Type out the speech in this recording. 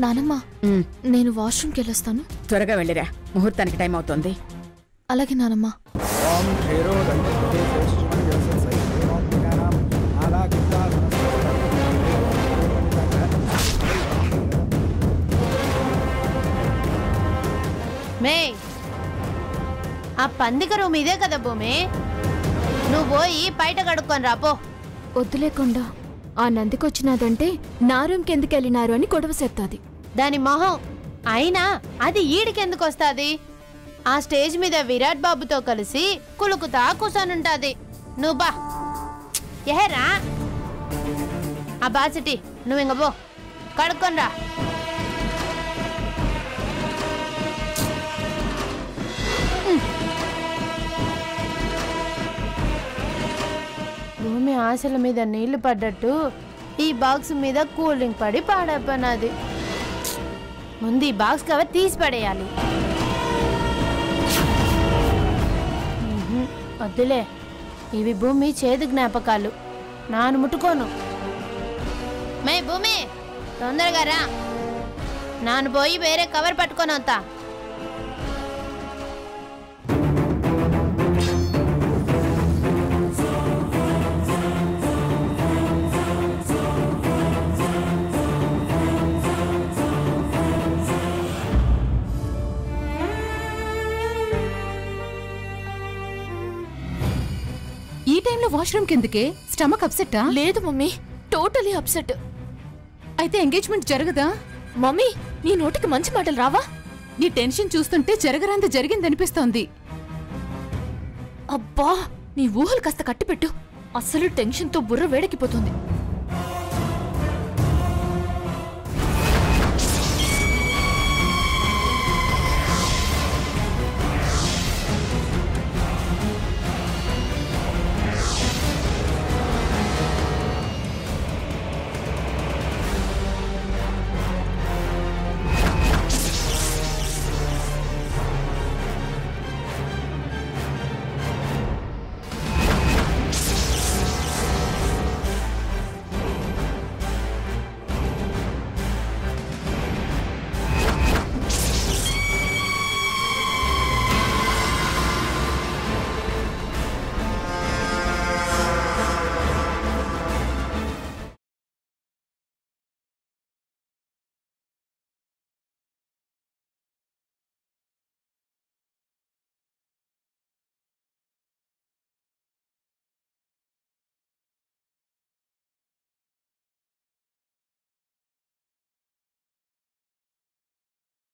నానమ్మ నేను వాష్రూమ్కి వెళ్ళొస్తాను. త్వరగా వెళ్ళిరా, ముహూర్తానికి టైం అవుతుంది. అలాగే నానమ్మ. మే ఆ పందిక రూమ్ ఇదే కదా భూమి, నువ్వు పోయి బయట కడుక్కొని రాపో. వద్దులేకుండా ఆ నందికొచ్చినాదంటే నా రూమ్కి ఎందుకు వెళ్ళినారు అని గొడవ చెప్తాది. దాని మొహం అయినా అది ఈడికెందుకు వస్తుంది? ఆ స్టేజ్ మీద విరాట్ బాబుతో కలిసి కులుకుతా కూర్చొనుంటాది. నువ్వు బా ఎహరా ఆ బాసిటి, నువ్వు ఇంక పో కడుక్కొని రా. భూమి ఆశల మీద నీళ్లు పడ్డట్టు ఈ బాక్స్ మీద కూల్ డ్రింక్ పడి పాడైపోయినది. ముందు ఈ బాక్స్ కవర్ తీసి పడేయాలి. వద్దులే, ఇవి భూమి చేదు జ్ఞాపకాలు, నాను ముట్టుకోను. మే భూమి తొందరగా రా, నాను పోయి వేరే కవర్ పట్టుకొని వస్తా. ఈ టైంలో వాష్రూమ్ కిందకే? స్టమక్ అప్సెట్టా? లేదు మమ్మీ, టోటలీ అప్సెట్. అయితే ఎంగేజ్మెంట్ జరగదా? మమ్మీ నీ నోటికి మంచి మాటలు రావా? నీ టెన్షన్ చూస్తుంటే జరగరాంత జరిగిందనిపిస్తోంది. అబ్బా నీ ఊహలు కాస్త కట్టిపెట్టు, అసలు టెన్షన్తో బుర్ర వేడెక్కిపోతుంది.